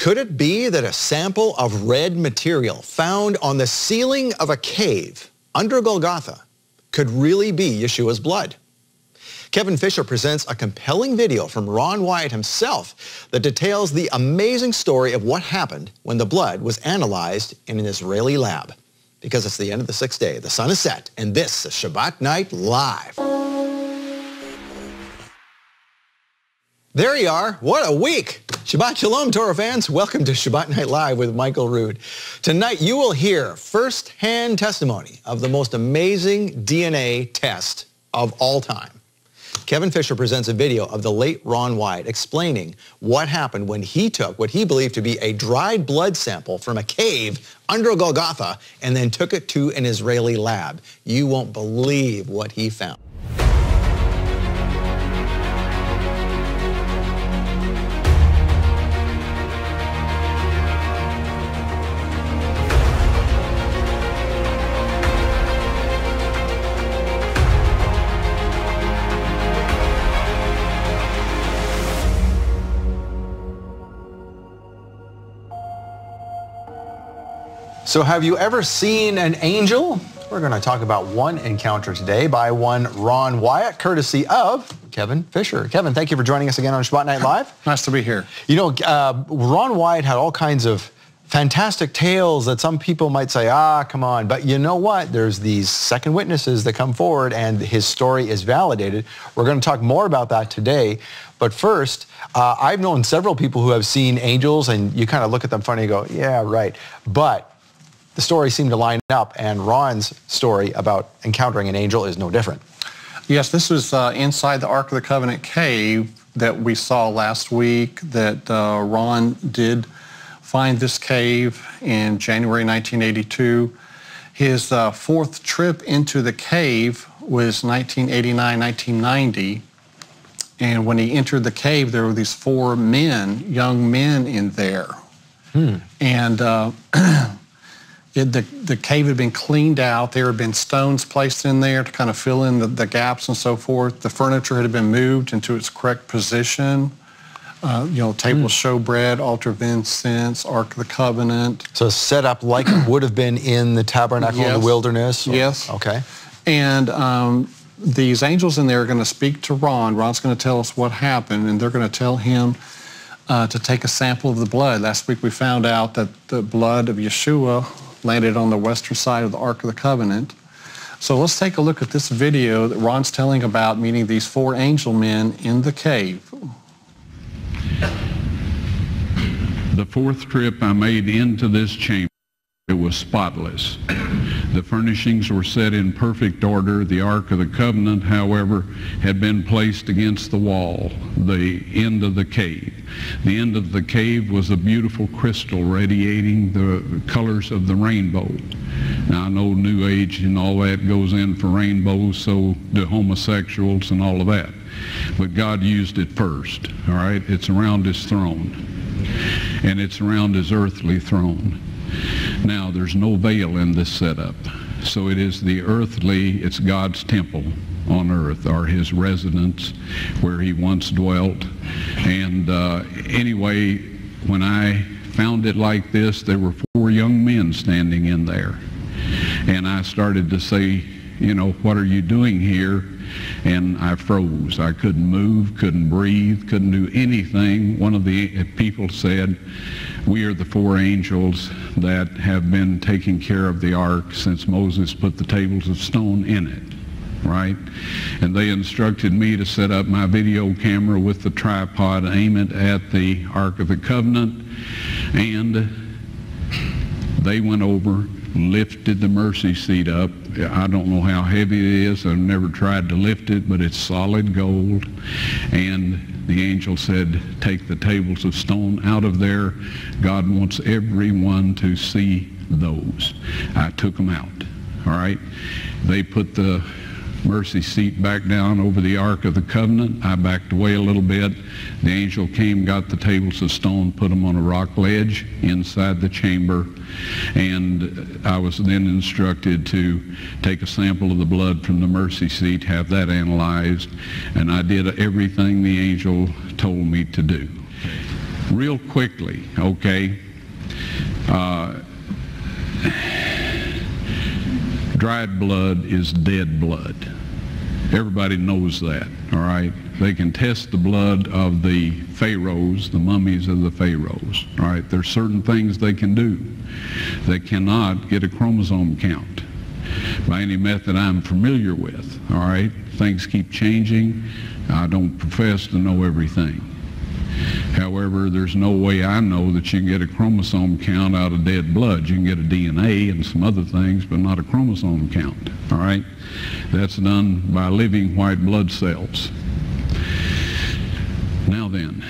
Could it be that a sample of red material found on the ceiling of a cave under Golgotha could really be Yeshua's blood? Kevin Fisher presents a compelling video from Ron Wyatt himself that details the amazing story of what happened when the blood was analyzed in an Israeli lab. Because it's the end of the sixth day, the sun is set, and this is Shabbat Night Live. There you are. What a week. Shabbat Shalom, Torah fans. Welcome to Shabbat Night Live with Michael Rood. Tonight you will hear first-hand testimony of the most amazing DNA test of all time. Kevin Fisher presents a video of the late Ron Wyatt explaining what happened when he took what he believed to be a dried blood sample from a cave under Golgotha and then took it to an Israeli lab. You won't believe what he found. So have you ever seen an angel? We're going to talk about one encounter today by one Ron Wyatt, courtesy of Kevin Fisher. Kevin, thank you for joining us again on Shabbat Night Live. Nice to be here. You know, Ron Wyatt had all kinds of fantastic tales that some people might say, come on. But you know what? There's these second witnesses that come forward and his story is validated. We're going to talk more about that today. But first, I've known several people who have seen angels, and you kind of look at them funny and go, yeah, right. But the stories seem to line up, and Ron's story about encountering an angel is no different. Yes, this was inside the Ark of the Covenant cave that we saw last week, that Ron did find this cave in January 1982. His fourth trip into the cave was 1989, 1990. And when he entered the cave, there were these four men, young men in there. And the cave had been cleaned out. There had been stones placed in there to kind of fill in the gaps and so forth. The furniture had been moved into its correct position. Table of showbread, altar of incense, Ark of the Covenant. So set up like it would have been in the tabernacle in the wilderness? Yes. Okay. And these angels in there are going to speak to Ron. Ron's going to tell us what happened, and they're going to tell him to take a sample of the blood. Last week we found out that the blood of Yeshua landed on the western side of the Ark of the Covenant. So let's take a look at this video that Ron's telling about meeting these four angel men in the cave. The fourth trip I made into this chamber, it was spotless. The furnishings were set in perfect order. The Ark of the Covenant, however, had been placed against the wall, the end of the cave. The end of the cave was a beautiful crystal radiating the colors of the rainbow. Now, I know New Age and all that goes in for rainbows, so do homosexuals and all of that. But God used it first, all right? It's around his throne, and it's around his earthly throne. Now, there's no veil in this setup. So it is the earthly, it's God's temple on earth, or his residence where he once dwelt. And anyway, when I found it like this, there were four young men standing in there. And I started to say, you know, what are you doing here? And I froze. I couldn't move, couldn't breathe, couldn't do anything. One of the people said, we are the four angels that have been taking care of the ark since Moses put the tables of stone in it, right? And they instructed me to set up my video camera with the tripod, aim it at the Ark of the Covenant, and they went over, lifted the mercy seat up. I don't know how heavy it is. I've never tried to lift it, but it's solid gold. And the angel said, take the tables of stone out of there. God wants everyone to see those. I took them out, all right? They put the mercy seat back down over the Ark of the Covenant. I backed away a little bit. The angel came, got the tables of stone, put them on a rock ledge inside the chamber, and I was then instructed to take a sample of the blood from the mercy seat, have that analyzed, and I did everything the angel told me to do. real quickly, okay, dried blood is dead blood. Everybody knows that, all right? They can test the blood of the pharaohs, the mummies of the pharaohs, all right? There's certain things they can do. They cannot get a chromosome count by any method I'm familiar with, all right? Things keep changing. I don't profess to know everything. However, there's no way I know that you can get a chromosome count out of dead blood. You can get a DNA and some other things, but not a chromosome count, all right? That's done by living white blood cells. Now then,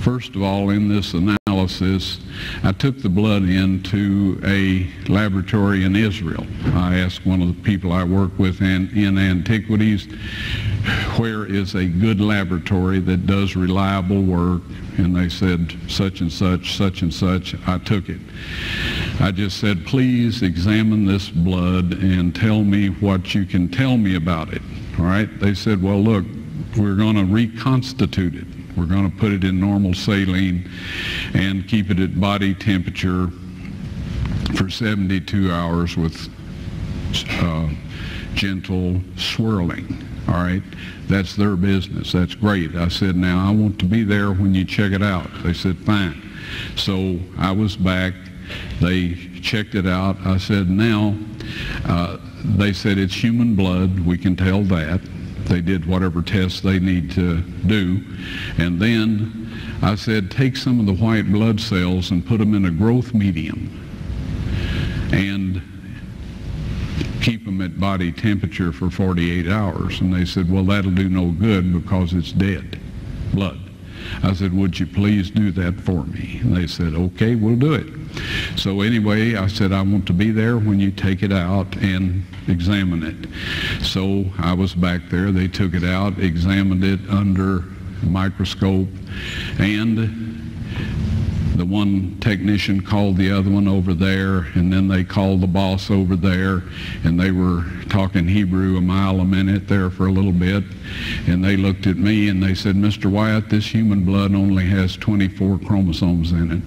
first of all, in this analysis, I took the blood into a laboratory in Israel. I asked one of the people I work with in antiquities, where is a good laboratory that does reliable work? And they said, such and such, such and such. I took it. I just said, please examine this blood and tell me what you can tell me about it. All right? They said, well, look, we're going to reconstitute it. We're going to put it in normal saline and keep it at body temperature for 72 hours with gentle swirling. All right, that's their business. That's great. I said, now I want to be there when you check it out. They said, fine. So I was back. They checked it out. I said, now, they said it's human blood. We can tell that. They did whatever tests they need to do. And then I said, take some of the white blood cells and put them in a growth medium and keep them at body temperature for 48 hours. And they said, well, that'll do no good because it's dead blood. I said, would you please do that for me? And they said, okay, we'll do it. So anyway, I said, I want to be there when you take it out and examine it. So I was back there. They took it out, examined it under a microscope, and the one technician called the other one over there, and then they called the boss over there, and they were talking Hebrew a mile a minute there for a little bit, and they looked at me and they said, Mr. Wyatt, this human blood only has 24 chromosomes in it.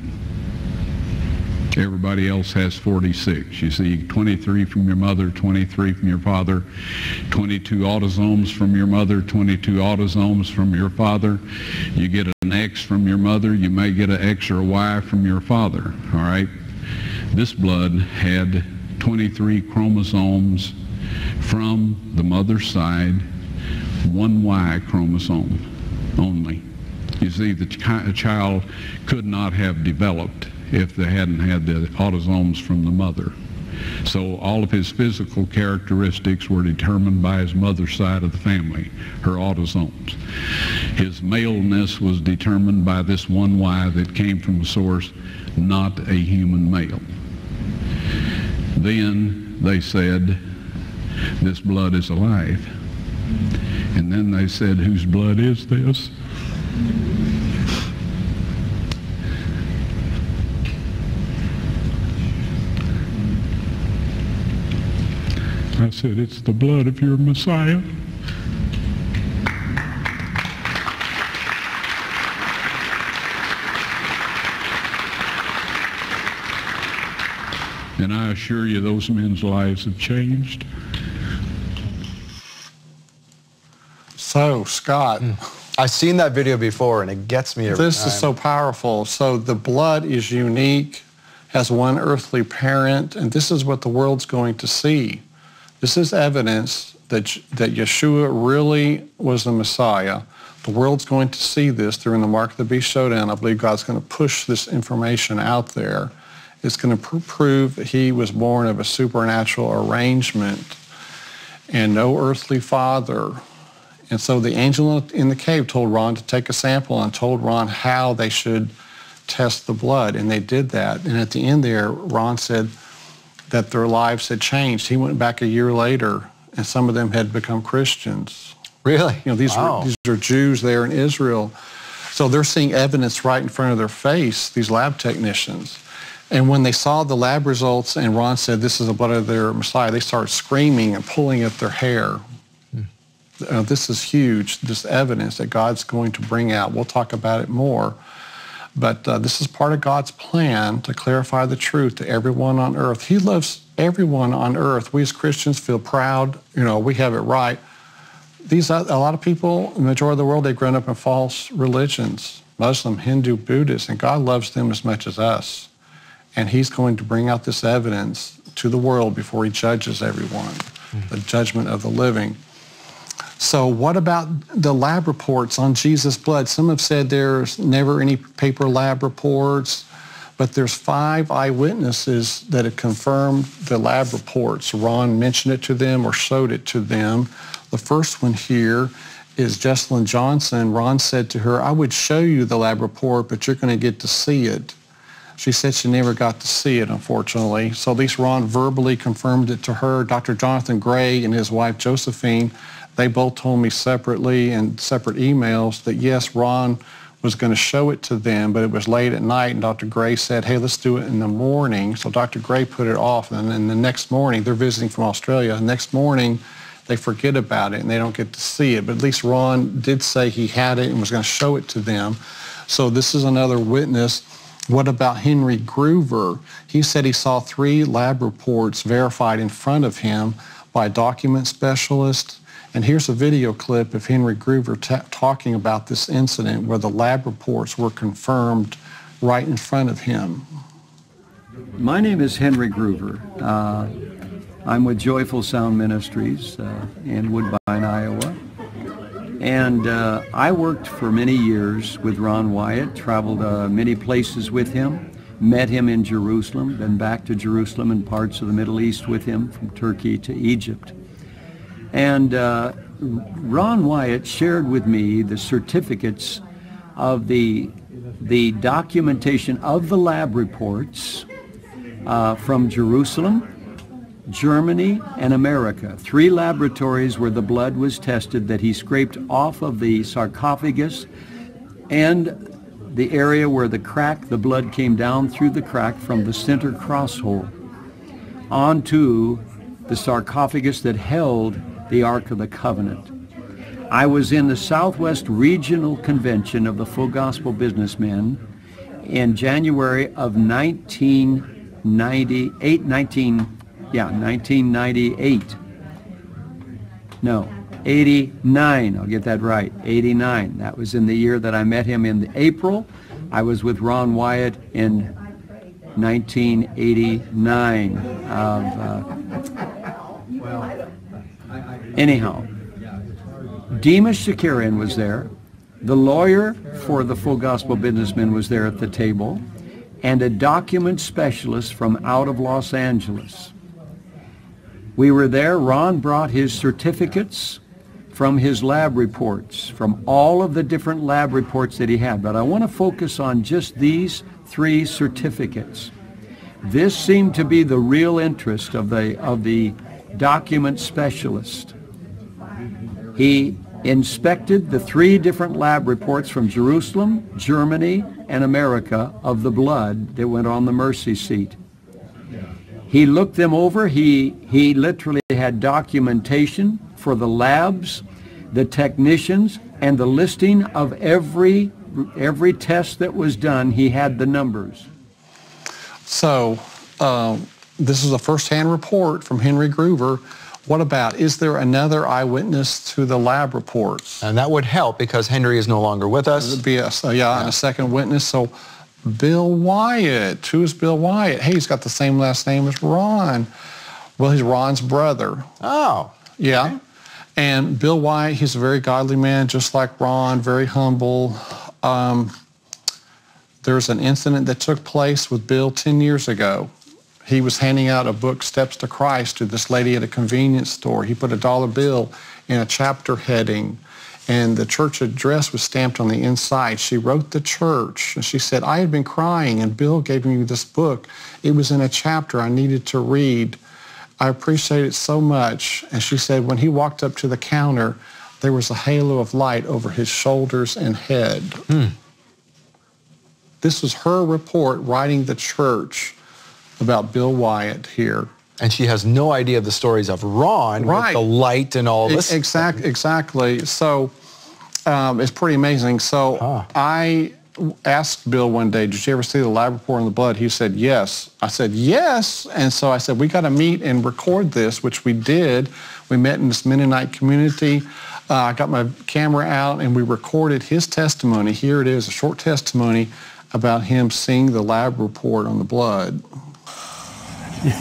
Everybody else has 46. You see, 23 from your mother, 23 from your father, 22 autosomes from your mother, 22 autosomes from your father. You get an X from your mother, you may get an X or a Y from your father, all right? This blood had 23 chromosomes from the mother's side, one Y chromosome only. You see, the child could not have developed if they hadn't had the autosomes from the mother. So all of his physical characteristics were determined by his mother's side of the family, her autosomes. His maleness was determined by this one Y that came from a source, not a human male. Then they said, this blood is alive. And then they said, whose blood is this? I said, it's the blood of your Messiah. And I assure you, those men's lives have changed. So, Scott. I've seen that video before, and it gets me every time. This is so powerful. So the blood is unique, has one earthly parent, and this is what the world's going to see. This is evidence that Yeshua really was the Messiah. The world's going to see this during the Mark of the Beast Showdown. I believe God's going to push this information out there. It's going to prove that he was born of a supernatural arrangement and no earthly father. And so the angel in the cave told Ron to take a sample and told Ron how they should test the blood, and they did that. And at the end there, Ron said that their lives had changed. He went back a year later, and some of them had become Christians. Really? You know, these are Jews there in Israel. So they're seeing evidence right in front of their face, these lab technicians. And when they saw the lab results and Ron said, this is the blood of their Messiah, they started screaming and pulling at their hair. This is huge, this evidence that God's going to bring out. We'll talk about it more. But this is part of God's plan to clarify the truth to everyone on earth. He loves everyone on earth. We as Christians feel proud, we have it right. A lot of people, the majority of the world, they've grown up in false religions, Muslim, Hindu, Buddhist, and God loves them as much as us. And he's going to bring out this evidence to the world before he judges everyone, the judgment of the living. So what about the lab reports on Jesus' blood? Some have said there's never any paper lab reports, but there's 5 eyewitnesses that have confirmed the lab reports. Ron mentioned it to them or showed it to them. The first one here is Jessalyn Johnson. Ron said to her, I would show you the lab report, but you're going to get to see it. She said she never got to see it, unfortunately. So at least Ron verbally confirmed it to her. Dr. Jonathan Gray and his wife Josephine, they both told me separately in separate emails that yes, Ron was going to show it to them, but it was late at night, and Dr. Gray said, hey, let's do it in the morning. So Dr. Gray put it off, and then the next morning, they're visiting from Australia, the next morning they forget about it and they don't get to see it. But at least Ron did say he had it and was going to show it to them. So this is another witness. What about Henry Groover? He said he saw 3 lab reports verified in front of him by a document specialist. And here's a video clip of Henry Groover talking about this incident where the lab reports were confirmed right in front of him. My name is Henry Groover. I'm with Joyful Sound Ministries in Woodbine, Iowa. And I worked for many years with Ron Wyatt, traveled many places with him, met him in Jerusalem, been back to Jerusalem and parts of the Middle East with him, from Turkey to Egypt. And Ron Wyatt shared with me the certificates of the documentation of the lab reports from Jerusalem, Germany, and America. 3 laboratories where the blood was tested that he scraped off of the sarcophagus and the area where the blood came down through the crack from the center cross hole onto the sarcophagus that held the Ark of the Covenant. I was in the Southwest Regional Convention of the Full Gospel Businessmen in January of 1998. No, 89. I'll get that right. 89. That was in the year that I met him in April. I was with Ron Wyatt in 1989. Anyhow, Demas Shakarian was there. The lawyer for the Full Gospel Businessmen was there at the table, and a document specialist from out of Los Angeles. We were there. Ron brought his certificates from his lab reports, from all of the different lab reports that he had. But I want to focus on just these 3 certificates. This seemed to be the real interest of the document specialist. He inspected the 3 different lab reports from Jerusalem, Germany, and America of the blood that went on the mercy seat. He looked them over. He literally had documentation for the labs, the technicians, and the listing of every test that was done. He had the numbers. So this is a first-hand report from Henry Groover. What about, is there another eyewitness to the lab reports? And that would help because Henry is no longer with us. It would be and a second witness. So Bill Wyatt. Who is Bill Wyatt? Hey, he's got the same last name as Ron. Well, he's Ron's brother. Oh. Yeah. Okay. And Bill Wyatt, he's a very godly man, just like Ron, very humble. There's an incident that took place with Bill 10 years ago. He was handing out a book, Steps to Christ, to this lady at a convenience store. He put a $1 bill in a chapter heading, and the church address was stamped on the inside. She wrote the church, and she said, I had been crying, and Bill gave me this book. It was in a chapter I needed to read. I appreciate it so much. And she said, when he walked up to the counter, there was a halo of light over his shoulders and head. This was her report writing the church about Bill Wyatt here. And she has no idea of the stories of Ron with the light and all this. Exactly. So it's pretty amazing. So I asked Bill one day, did you ever see the lab report on the blood? He said, yes. I said, yes. And so I said, we got to meet and record this, which we did. We met in this Mennonite community. I got my camera out and we recorded his testimony. Here it is, a short testimony about him seeing the lab report on the blood.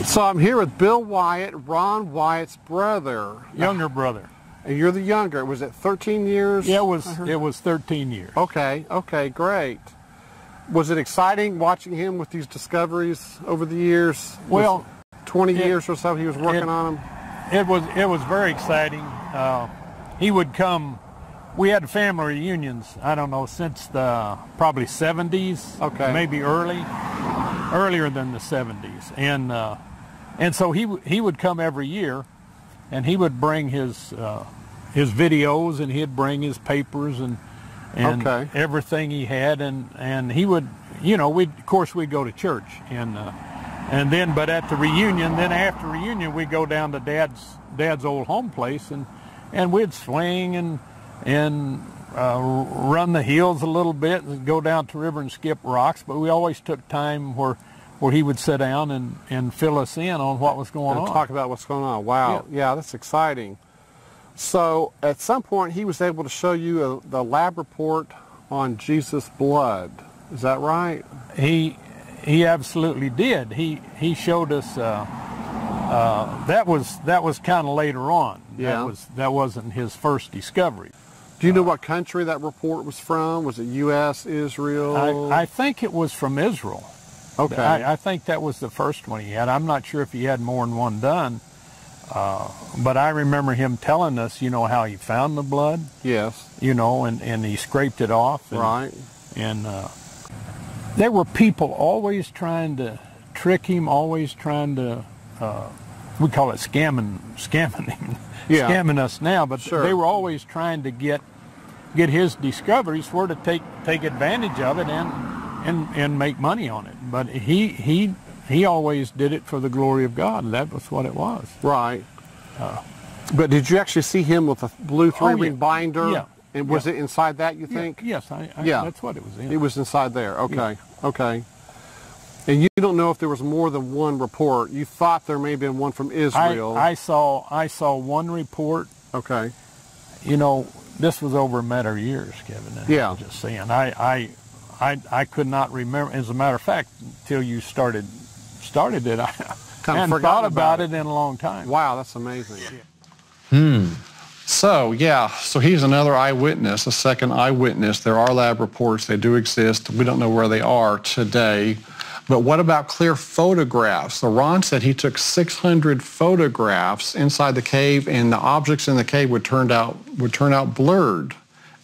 So I'm here with Bill Wyatt, Ron Wyatt's brother. Younger brother. And you're the younger. Was it 13 years? Yeah, it was 13 years. Okay, great. Was it exciting watching him with these discoveries over the years? Well, 20 years or so he was working on them? It was very exciting. He would come. We had family reunions, I don't know, since the probably 70s, maybe earlier than the 70s. And so he would come every year, and he would bring his videos, and he'd bring his papers and everything he had, and he would, you know, of course we'd go to church, and then, but at the reunion, then after reunion, we'd go down to Dad's old home place, and we'd swing and run the hills a little bit and go down to the river and skip rocks, but we always took time where he would sit down and fill us in on what was going on. Talk about what's going on. Wow. Yeah, that's exciting. So at some point he was able to show you the lab report on Jesus' blood. Is that right? He absolutely did. He showed us that was kind of later on. Yeah. That wasn't his first discovery. Do you know what country that report was from? Was it U.S., Israel? I think it was from Israel. Okay. I think that was the first one he had. I'm not sure if he had more than one done, but I remember him telling us, you know, how he found the blood. Yes. You know, and he scraped it off. Right. And there were people always trying to trick him, always trying to, we call it scamming him, scamming us now, but they were always trying to get his discoveries for to take advantage of it and make money on it. But he always did it for the glory of God. That was what it was. Right. But did you actually see him with a blue three-ring binder? Yeah. And was it inside that, you think? Yes, that's what it was in. It was inside there. Okay. Yeah. Okay. And you don't know if there was more than one report. You thought there may have been one from Israel. I saw one report. Okay. You know, this was over a matter of years, Kevin. Yeah. I'm just saying. I could not remember. As a matter of fact, until you started it, I hadn't thought about it in a long time. Wow, that's amazing. So he's another eyewitness, a second eyewitness. There are lab reports. They do exist. We don't know where they are today. But what about clear photographs? So Ron said he took 600 photographs inside the cave, and the objects in the cave would turn out blurred,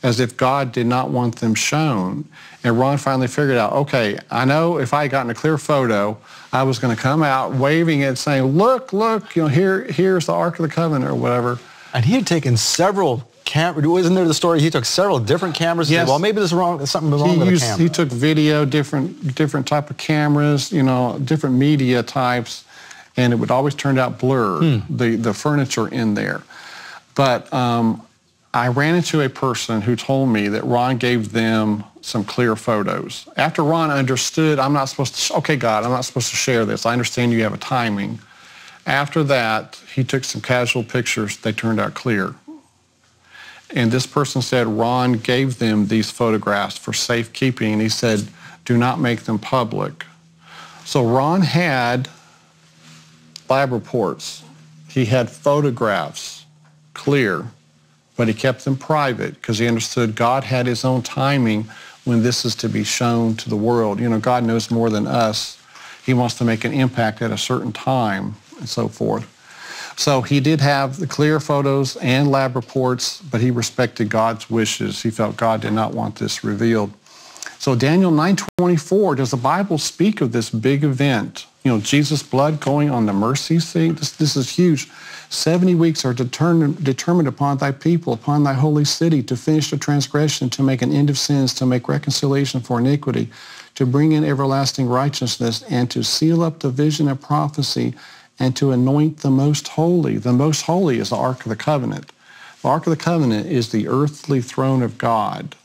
as if God did not want them shown. And Ron finally figured out, okay, I know if I had gotten a clear photo, I was going to come out waving it, saying, look, you know, here's the Ark of the Covenant or whatever. And he had taken several cameras. Wasn't there the story? He took several different cameras. Yes. Said, well, maybe there's something wrong with the camera. He took video, different type of cameras, you know, different media types, and it would always turn out blurred, the furniture in there. But I ran into a person who told me that Ron gave them some clear photos. After Ron understood, I'm not supposed to share this. I understand you have a timing. After that, he took some casual pictures. They turned out clear. And this person said Ron gave them these photographs for safekeeping, and he said, do not make them public. So Ron had lab reports. He had photographs, clear, but he kept them private because he understood God had his own timing when this is to be shown to the world. You know, God knows more than us. He wants to make an impact at a certain time and so forth. So he did have the clear photos and lab reports, but he respected God's wishes. He felt God did not want this revealed. So Daniel 9:24, does the Bible speak of this big event? You know, Jesus' blood going on the mercy seat? This is huge. 70 weeks are determined upon thy people, upon thy holy city, to finish the transgression, to make an end of sins, to make reconciliation for iniquity, to bring in everlasting righteousness, and to seal up the vision of prophecy, and to anoint the most holy. The most holy is the Ark of the Covenant. The Ark of the Covenant is the earthly throne of God.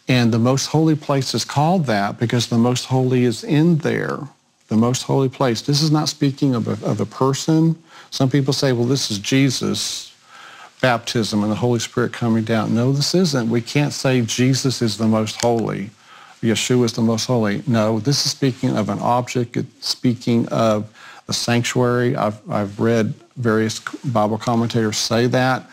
And the most holy place is called that because the most holy is in there, the most holy place. This is not speaking of a person. Some people say, well, this is Jesus' baptism and the Holy Spirit coming down. No, this isn't. We can't say Jesus is the most holy. Yeshua is the most holy. No, this is speaking of an object. It's speaking of a sanctuary. I've read various Bible commentators say that.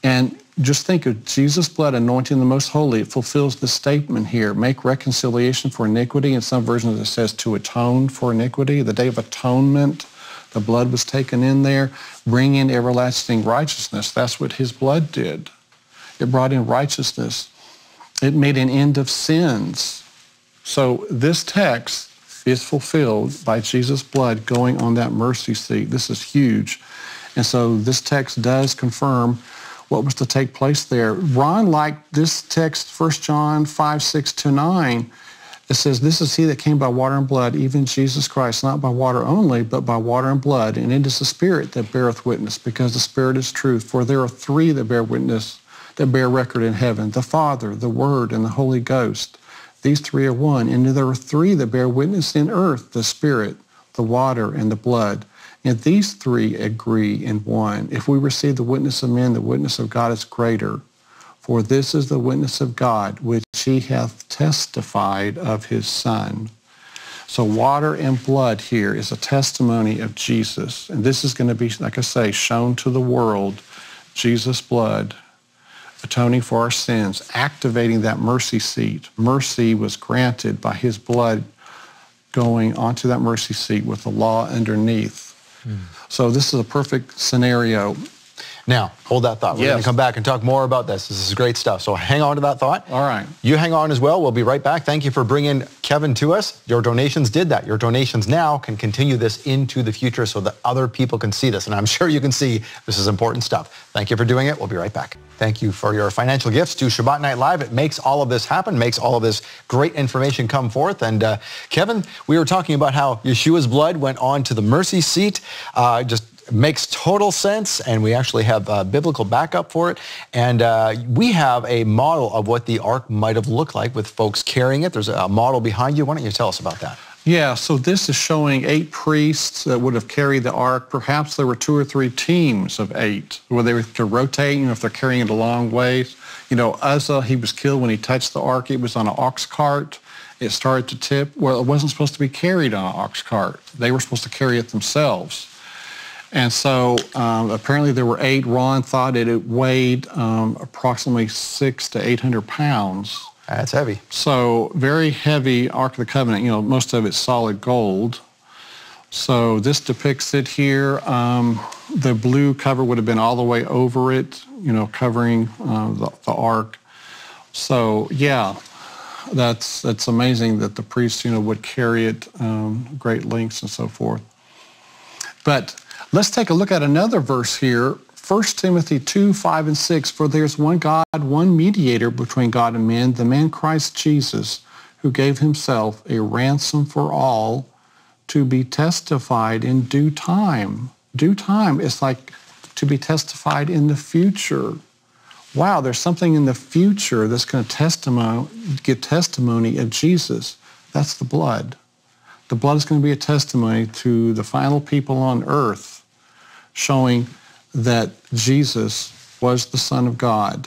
And just think of Jesus' blood anointing the most holy. It fulfills the statement here, make reconciliation for iniquity. In some versions it says to atone for iniquity. The day of atonement, the blood was taken in there. Bring in everlasting righteousness. That's what his blood did. It brought in righteousness. It made an end of sins. So this text is fulfilled by Jesus' blood going on that mercy seat. This is huge. And so this text does confirm what was to take place there. Ron liked this text, 1 John 5, 6-9. It says, this is he that came by water and blood, even Jesus Christ, not by water only, but by water and blood. And it is the Spirit that beareth witness, because the Spirit is truth. For there are three that bear witness, that bear record in heaven, the Father, the Word, and the Holy Ghost. These three are one. And there are three that bear witness in earth, the Spirit, the water, and the blood. And these three agree in one. If we receive the witness of men, the witness of God is greater. For this is the witness of God, which he hath testified of his Son. So water and blood here is a testimony of Jesus. And this is going to be, like I say, shown to the world. Jesus' blood, atoning for our sins, activating that mercy seat. Mercy was granted by his blood going onto that mercy seat with the law underneath. So this is a perfect scenario. Now, hold that thought. We're going to come back and talk more about this. This is great stuff. So hang on to that thought. All right. You hang on as well. We'll be right back. Thank you for bringing Kevin to us. Your donations did that. Your donations now can continue this into the future so that other people can see this. And I'm sure you can see this is important stuff. Thank you for doing it. We'll be right back. Thank you for your financial gifts to Shabbat Night Live. It makes all of this happen, makes all of this great information come forth. And Kevin, we were talking about how Yeshua's blood went on to the mercy seat. Just makes total sense, and we actually have biblical backup for it. And we have a model of what the ark might have looked like with folks carrying it. There's a model behind you. Why don't you tell us about that? Yeah, so this is showing 8 priests that would have carried the ark. Perhaps there were 2 or 3 teams of 8, where they were to rotate, if they're carrying it a long ways. Uzzah, he was killed when he touched the ark. It was on an ox cart. It started to tip. Well, it wasn't supposed to be carried on an ox cart. They were supposed to carry it themselves. And so apparently there were 8. Ron thought it weighed approximately 600 to 800 pounds. That's heavy. So very heavy Ark of the Covenant. Most of it's solid gold. So this depicts it here. The blue cover would have been all the way over it, covering the ark. So yeah, that's amazing that the priests, would carry it great lengths and so forth. But let's take a look at another verse here. 1 Timothy 2, 5, and 6. For there's one God, one mediator between God and men, the man Christ Jesus, who gave himself a ransom for all to be testified in due time. Due time is like to be testified in the future. Wow, there's something in the future that's going to give testimony of Jesus. That's the blood. The blood is going to be a testimony to the final people on earth, showing that Jesus was the Son of God.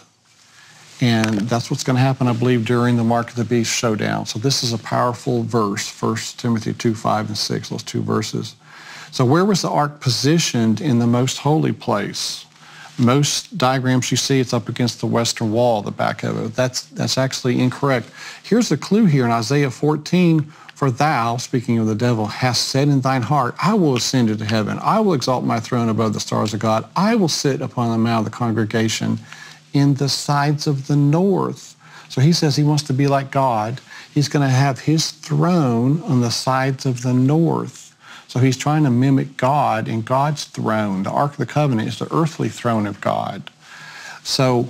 And that's what's going to happen, I believe, during the Mark of the Beast showdown. So this is a powerful verse, 1 Timothy 2, 5, and 6, those 2 verses. So where was the ark positioned in the most holy place? Most diagrams you see, it's up against the western wall, the back of it. That's actually incorrect. Here's the clue here in Isaiah 14. For thou, speaking of the devil, hast said in thine heart, I will ascend into heaven. I will exalt my throne above the stars of God. I will sit upon the mount of the congregation in the sides of the north. So he says he wants to be like God. He's going to have his throne on the sides of the north. So he's trying to mimic God and God's throne. The Ark of the Covenant is the earthly throne of God. So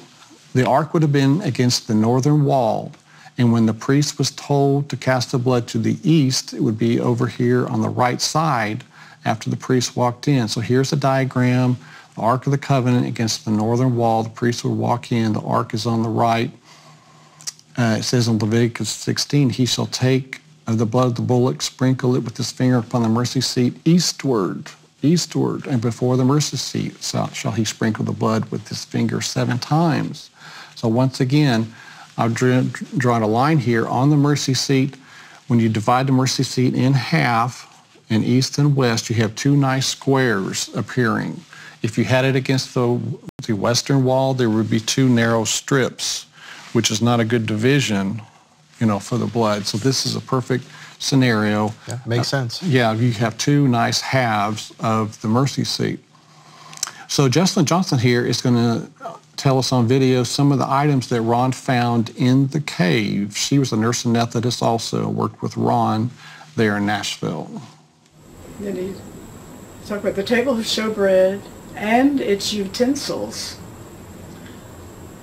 the ark would have been against the northern wall. And when the priest was told to cast the blood to the east, it would be over here on the right side after the priest walked in. So here's a diagram, the Ark of the Covenant against the northern wall. The priest would walk in, the ark is on the right. It says in Leviticus 16, he shall take of the blood of the bullock, sprinkle it with his finger upon the mercy seat eastward, and before the mercy seat shall he sprinkle the blood with his finger 7 times. So once again, I've drawn a line here on the mercy seat. When you divide the mercy seat in half, in east and west, you have 2 nice squares appearing. If you had it against the western wall, there would be 2 narrow strips, which is not a good division, for the blood. So this is a perfect scenario. Yeah, makes sense. Yeah, you have 2 nice halves of the mercy seat. So Jessalyn Johnson here is going to tell us on video some of the items that Ron found in the cave. She was a nurse anesthetist also, worked with Ron there in Nashville. Then he talked about the table of showbread and its utensils,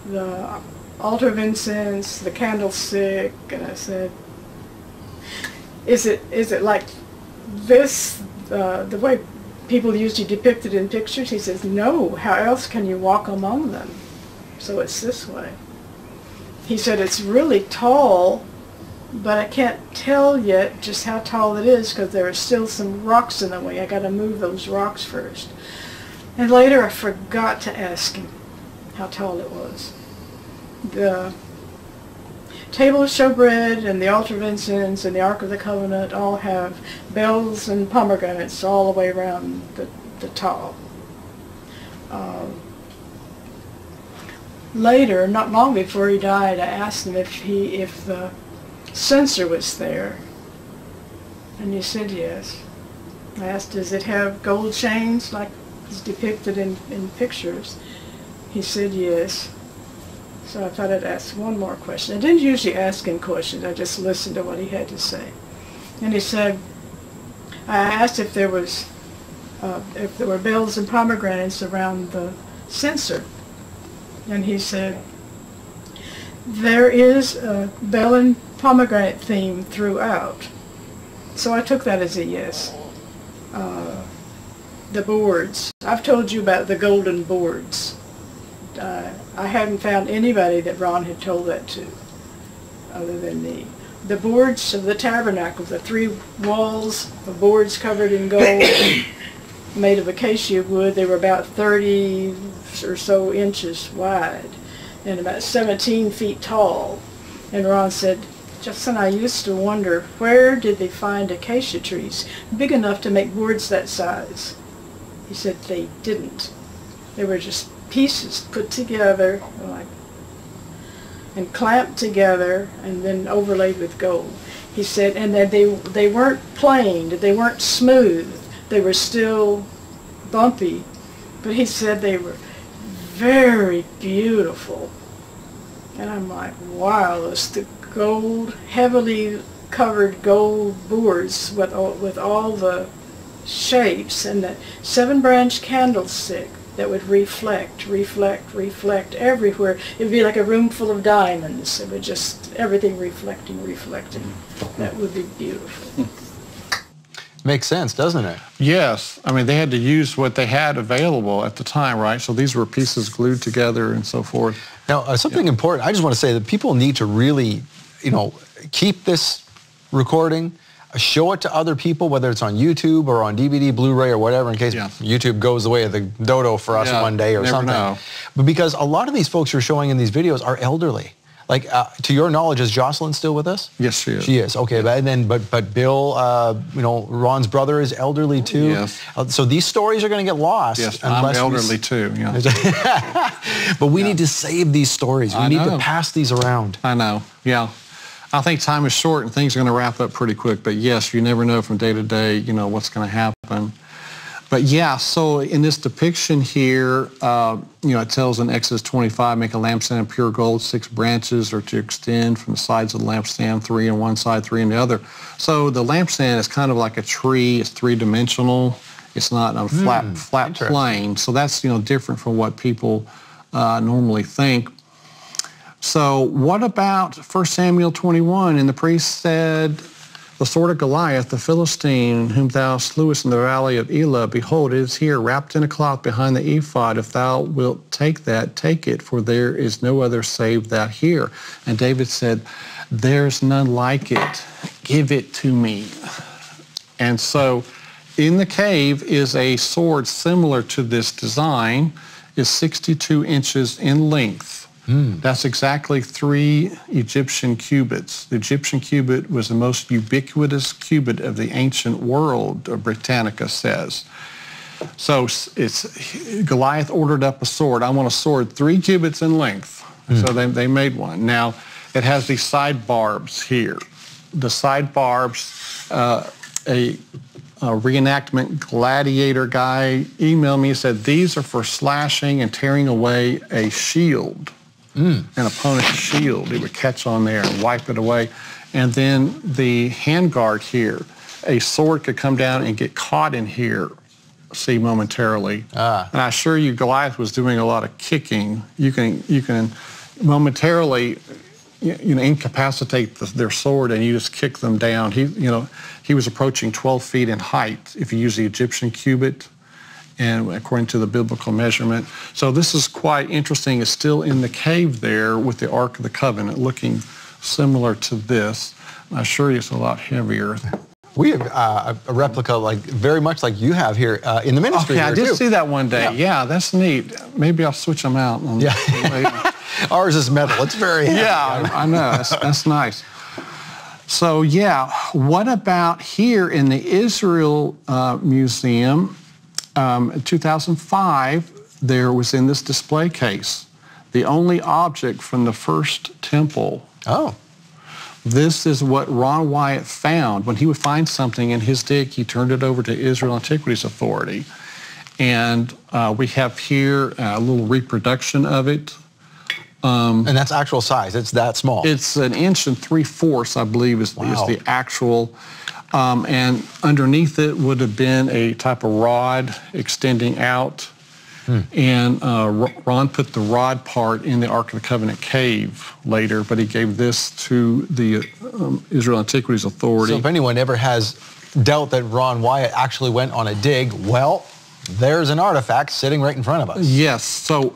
the altar of incense, the candlestick, and I said, is it like this, the way people usually depict it in pictures? He says, no, how else can you walk among them? So it's this way. He said, it's really tall, but I can't tell yet just how tall it is because there are still some rocks in the way. I got to move those rocks first. And later I forgot to ask him how tall it was. The table of showbread and the altar of incense and the Ark of the Covenant all have bells and pomegranates all the way around the top. Later, not long before he died, I asked him if the censer was there, and he said yes. I asked, does it have gold chains like is depicted in pictures? He said yes. So I thought I'd ask one more question. I didn't usually ask him questions. I just listened to what he had to say. And he said, I asked if there were bells and pomegranates around the censer. And he said, there is a bell and pomegranate theme throughout. So I took that as a yes. The boards. I've told you about the golden boards. I hadn't found anybody that Ron had told that to, other than me. The boards of the tabernacle, the 3 walls of boards covered in gold, made of acacia wood. They were about 30 or so inches wide and about 17 feet tall. And Ron said, Justin, I used to wonder, where did they find acacia trees big enough to make boards that size? He said they didn't. They were just pieces put together and clamped together and then overlaid with gold. He said, and that they weren't planed, they weren't smooth, they were still bumpy, but he said they were very beautiful. And I'm like, wow, those the gold, heavily covered gold boards with all the shapes, and the 7-branch candlestick that would reflect everywhere. It would be like a room full of diamonds. It would just, everything reflecting. That would be beautiful. Makes sense, doesn't it? Yes. I mean, they had to use what they had available at the time, right? So these were pieces glued together and so forth. Now, something important, I just want to say that people need to really, keep this recording, show it to other people, whether it's on YouTube or on DVD, Blu-ray, or whatever, in case YouTube goes the way of the dodo for us one day or something. Know. But because a lot of these folks you're showing in these videos are elderly. Like, to your knowledge, is Jocelyn still with us? Yes, she is. She is. Okay, but Bill, Ron's brother is elderly too. Yes. So these stories are going to get lost. Yes, I'm elderly too. Yeah. But we need to save these stories. We need to pass these around. I know. Yeah. I think time is short and things are going to wrap up pretty quick. But yes, you never know from day to day, what's going to happen. But yeah, so in this depiction here, it tells in Exodus 25, make a lampstand of pure gold, 6 branches are to extend from the sides of the lampstand, 3 on one side, 3 on the other. So the lampstand is kind of like a tree. It's 3-dimensional. It's not a flat plane. So that's, different from what people normally think. So what about 1 Samuel 21? And the priest said, The sword of Goliath, the Philistine, whom thou slewest in the valley of Elah, behold, it is here, wrapped in a cloth behind the ephod. If thou wilt take that, take it, for there is no other save that here. And David said, there's none like it. Give it to me. And so in the cave is a sword similar to this design, is 62 inches in length. That's exactly 3 Egyptian cubits. The Egyptian cubit was the most ubiquitous cubit of the ancient world, Britannica says. So Goliath ordered up a sword. I want a sword 3 cubits in length. So they made one. Now, it has these side barbs here. The side barbs, a reenactment gladiator guy emailed me and said, these are for slashing and tearing away a shield. An opponent's shield. It would catch on there and wipe it away. And then the handguard here, a sword could come down and get caught in here, see, momentarily. And I assure you, Goliath was doing a lot of kicking. You can momentarily, incapacitate their sword, and you just kick them down. He was approaching 12 feet in height if you use the Egyptian cubit, and according to the biblical measurement. So this is quite interesting. It's still in the cave there with the Ark of the Covenant, looking similar to this. I assure you it's a lot heavier. We have a replica very much like you have here in the ministry. Okay, I did too. see that one day. Yeah, that's neat. Maybe I'll switch them out. Ours is metal. It's very heavy. Yeah, I know. That's nice. So yeah, what about here in the Israel Museum? In 2005, there was in this display case the only object from the first temple. Oh. This is what Ron Wyatt found. When he would find something in his dig, he turned it over to Israel Antiquities Authority. And we have here a little reproduction of it. And that's actual size. It's that small. It's 1 3/4, I believe, is the actual. And underneath it would have been a type of rod extending out. And Ron put the rod part in the Ark of the Covenant cave later, but he gave this to the Israel Antiquities Authority. So if anyone ever has doubt that Ron Wyatt actually went on a dig, well, there's an artifact sitting right in front of us. Yes. So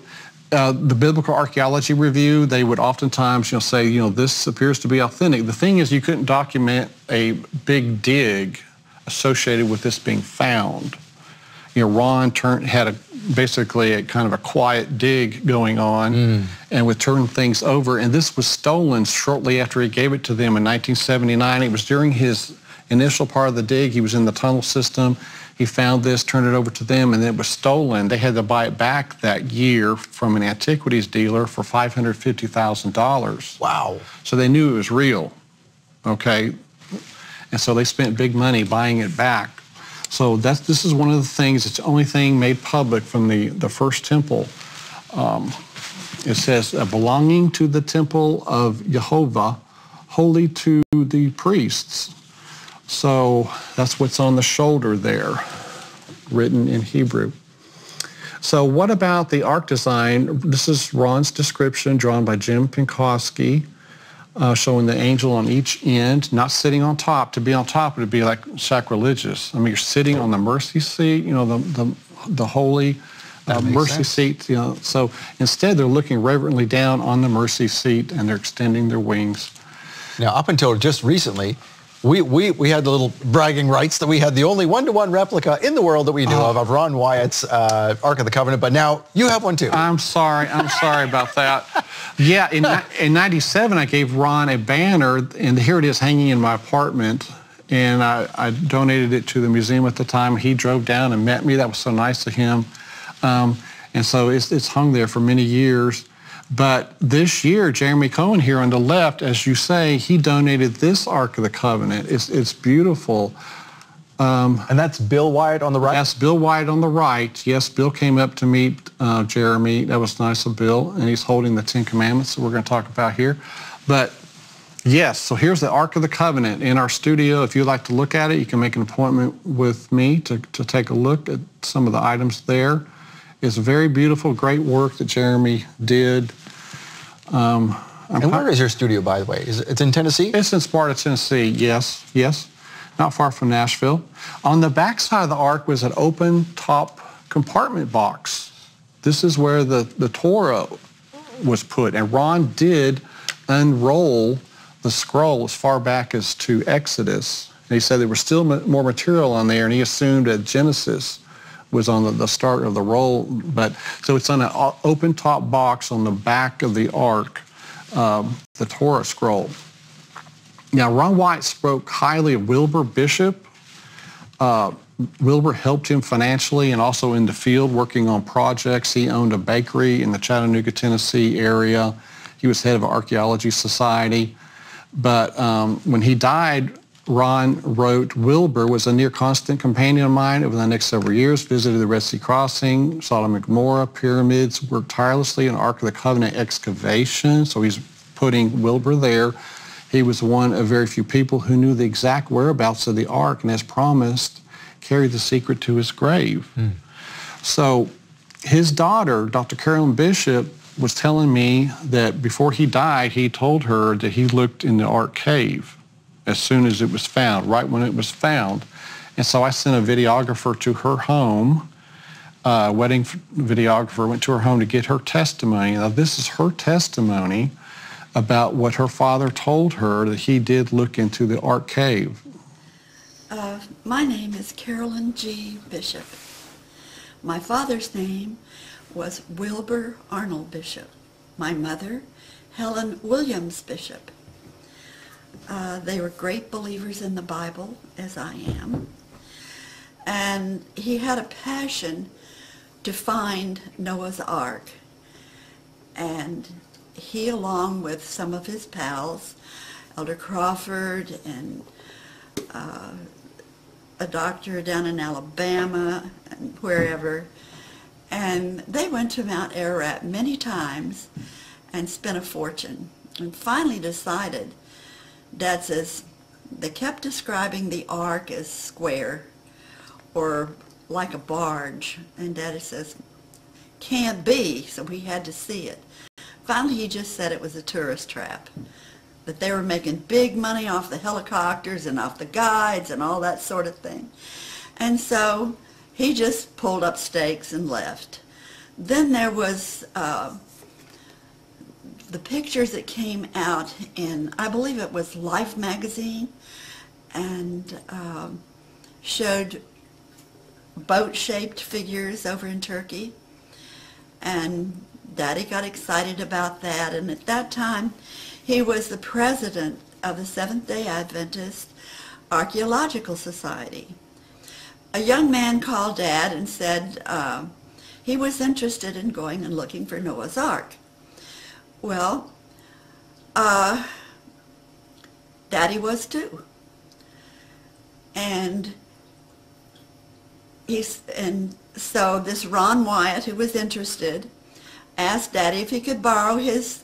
the Biblical Archaeology Review, they would oftentimes say, this appears to be authentic. The thing is, you couldn't document a big dig associated with this being found. Ron had basically a kind of a quiet dig going on and would turn things over. And this was stolen shortly after he gave it to them in 1979. It was during his initial part of the dig. He was in the tunnel system. He found this, turned it over to them, and it was stolen. They had to buy it back that year from an antiquities dealer for $550,000. Wow. So they knew it was real, okay? And so they spent big money buying it back. So this is one of the things, it's the only thing made public from the first temple. It says, belonging to the temple of Jehovah, holy to the priests. So that's what's on the shoulder there, written in Hebrew. So what about the ark design? This is Ron's description, drawn by Jim Pinkowski, showing the angel on each end, not sitting on top. To be on top would be like sacrilegious. I mean, you're sitting on the mercy seat, the holy mercy seat. So instead, they're looking reverently down on the mercy seat, and they're extending their wings. Now, up until just recently, we had the little bragging rights that we had the only one-to-one replica in the world that we knew of Ron Wyatt's Ark of the Covenant, but now you have one too. I'm sorry about that. Yeah, in 97, I gave Ron a banner, and here it is hanging in my apartment, and I donated it to the museum at the time. He drove down and met me. That was so nice of him. And so it's hung there for many years. But this year, Jeremy Cohen here on the left, as you say, he donated this Ark of the Covenant. It's beautiful. And that's Bill Wyatt on the right? That's Bill Wyatt on the right. Yes, Bill came up to meet Jeremy. That was nice of Bill. And he's holding the Ten Commandments that we're going to talk about here. But yes, so here's the Ark of the Covenant in our studio. If you'd like to look at it, you can make an appointment with me to take a look at some of the items there. It's very beautiful, great work that Jeremy did. And where is your studio, by the way? It's in Tennessee? It's in Sparta, Tennessee, yes. not far from Nashville. On the back side of the ark was an open top compartment box. This is where the Torah was put, and Ron did unroll the scroll as far back as to Exodus. And he said there was still more material on there, and he assumed that Genesis was on the start of the roll. But so it's on an open top box on the back of the ark, the Torah scroll. Now, Ron Wyatt spoke highly of Wilbur Bishop. Wilbur helped him financially and also in the field working on projects. He owned a bakery in the Chattanooga, Tennessee area. He was head of an archaeology society. But when he died, Ron wrote, Wilbur was a near constant companion of mine over the next several years, visited the Red Sea Crossing, Sodom and Gomorrah, pyramids, worked tirelessly in Ark of the Covenant excavation. So he's putting Wilbur there. He was one of very few people who knew the exact whereabouts of the ark, and as promised, carried the secret to his grave. So his daughter, Dr. Carolyn Bishop, was telling me that before he died, he told her that he looked in the ark cave as soon as it was found, right when it was found. And so I sent a videographer to her home, wedding videographer went to her home to get her testimony. Now this is her testimony about what her father told her, that he did look into the ark cave. My name is Carolyn G. Bishop. My father's name was Wilbur Arnold Bishop. My mother, Helen Williams Bishop. They were great believers in the Bible, as I am. And he had a passion to find Noah's Ark. And he, along with some of his pals, Elder Crawford and a doctor down in Alabama and wherever, and they went to Mount Ararat many times and spent a fortune, and finally decided, Dad says, they kept describing the ark as square or like a barge, and Daddy says, can't be, so we had to see it. Finally, he just said it was a tourist trap, that they were making big money off the helicopters and off the guides and all that sort of thing. And so he just pulled up stakes and left. Then there was the pictures that came out in, I believe it was Life magazine, and showed boat-shaped figures over in Turkey. And Daddy got excited about that, and at that time he was the president of the Seventh-day Adventist Archaeological Society. A young man called Dad and said he was interested in going and looking for Noah's Ark. Well, Daddy was too. And so this Ron Wyatt, who was interested, asked Daddy if he could borrow his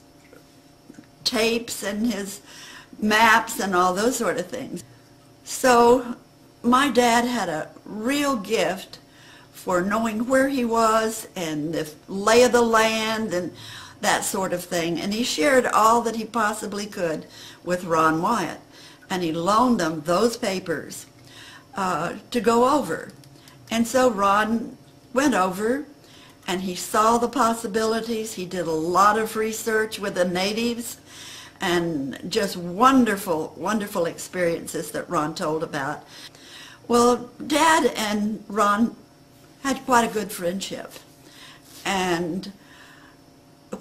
tapes and his maps and all those sort of things. So my dad had a real gift for knowing where he was and the lay of the land and that sort of thing. And he shared all that he possibly could with Ron Wyatt. And he loaned them those papers to go over. And so Ron went over and he saw the possibilities. He did a lot of research with the natives and just wonderful, wonderful experiences that Ron told about. Well, Dad and Ron had quite a good friendship. And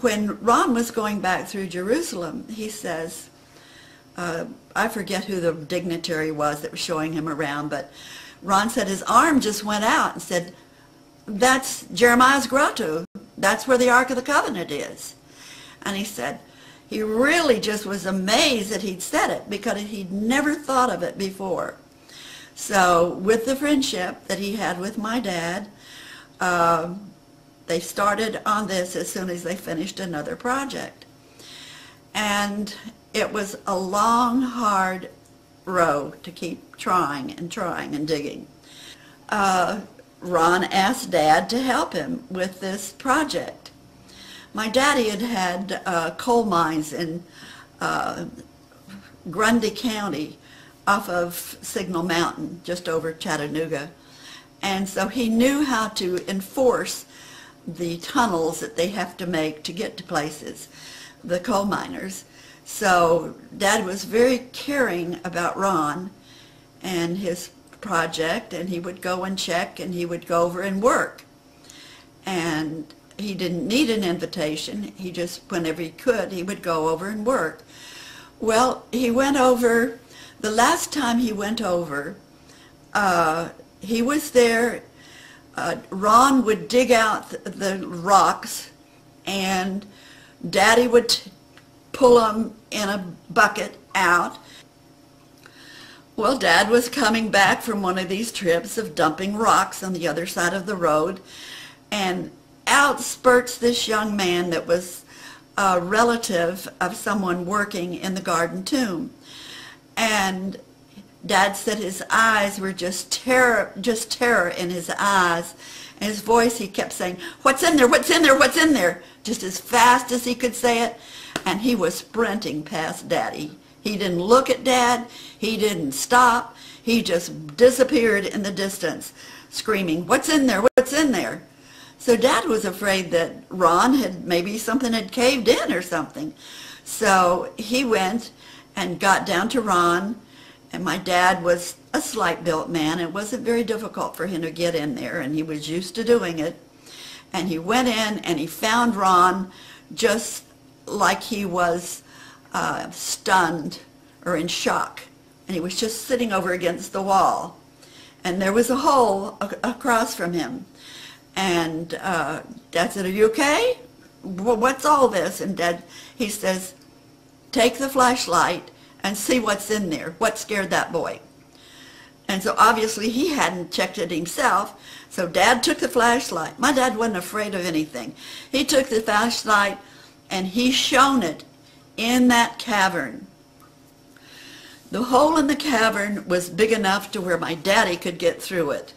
when Ron was going back through Jerusalem, he says, I forget who the dignitary was that was showing him around, but Ron said his arm just went out and said, that's Jeremiah's grotto. That's where the Ark of the Covenant is. And he said he really just was amazed that he'd said it because he'd never thought of it before. So with the friendship that he had with my dad, they started on this as soon as they finished another project. And it was a long, hard row to keep trying and digging. Ron asked Dad to help him with this project. My daddy had had coal mines in Grundy County off of Signal Mountain, just over Chattanooga. And so he knew how to enforce the tunnels that they have to make to get to places, the coal miners. So Dad was very caring about Ron and his project, and he would go and check, and he would go over and work. And he didn't need an invitation. He just, whenever he could, he would go over and work. Well, he went over, the last time he went over, he was there. Ron would dig out the rocks, and Daddy would pull them in a bucket out. Well, Dad was coming back from one of these trips of dumping rocks on the other side of the road, and out spurts this young man that was a relative of someone working in the Garden Tomb. And Dad said his eyes were just terror in his eyes. And his voice, he kept saying, "What's in there? What's in there? What's in there?" Just as fast as he could say it. And he was sprinting past Daddy. He didn't look at Dad. He didn't stop. He just disappeared in the distance, screaming, "What's in there? What's in there?" So Dad was afraid that Ron had, maybe something had caved in or something. So he went and got down to Ron, and my dad was a slight-built man. It wasn't very difficult for him to get in there, and he was used to doing it. And he went in, and he found Ron just like he was stunned or in shock. And he was just sitting over against the wall. And there was a hole across from him. And Dad said, "Are you okay? Well, what's all this?" And Dad, he says, "Take the flashlight and see what's in there. What scared that boy?" And so obviously he hadn't checked it himself. So Dad took the flashlight. My dad wasn't afraid of anything. He took the flashlight and he shone it in that cavern. The hole in the cavern was big enough to where my daddy could get through it.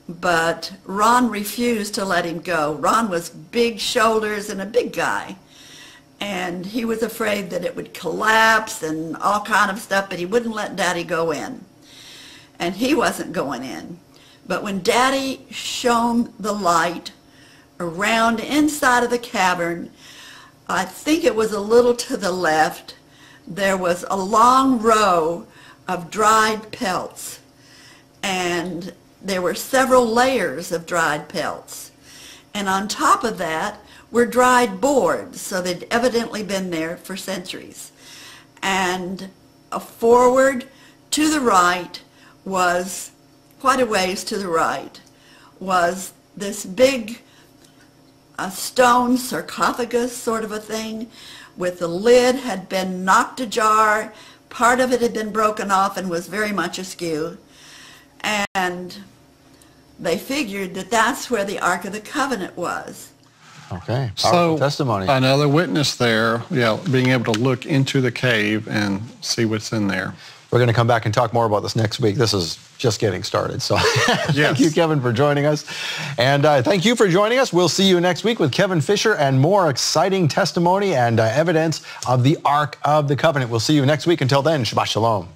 But Ron refused to let him go. Ron was big shoulders and a big guy. And he was afraid that it would collapse and all kind of stuff, but he wouldn't let Daddy go in. And he wasn't going in. But when Daddy shone the light around inside of the cavern, I think it was a little to the left, there was a long row of dried pelts. And there were several layers of dried pelts. And on top of that were dried boards, so they'd evidently been there for centuries. And forward to the right was, quite a ways to the right, was this big stone sarcophagus sort of a thing, with the lid had been knocked ajar, part of it had been broken off and was very much askew. And they figured that that's where the Ark of the Covenant was. Okay, powerful testimony. Another witness there, being able to look into the cave and see what's in there. We're going to come back and talk more about this next week. This is just getting started. So thank you, Kevin, for joining us. And thank you for joining us. We'll see you next week with Kevin Fisher and more exciting testimony and evidence of the Ark of the Covenant. We'll see you next week. Until then, Shabbat Shalom.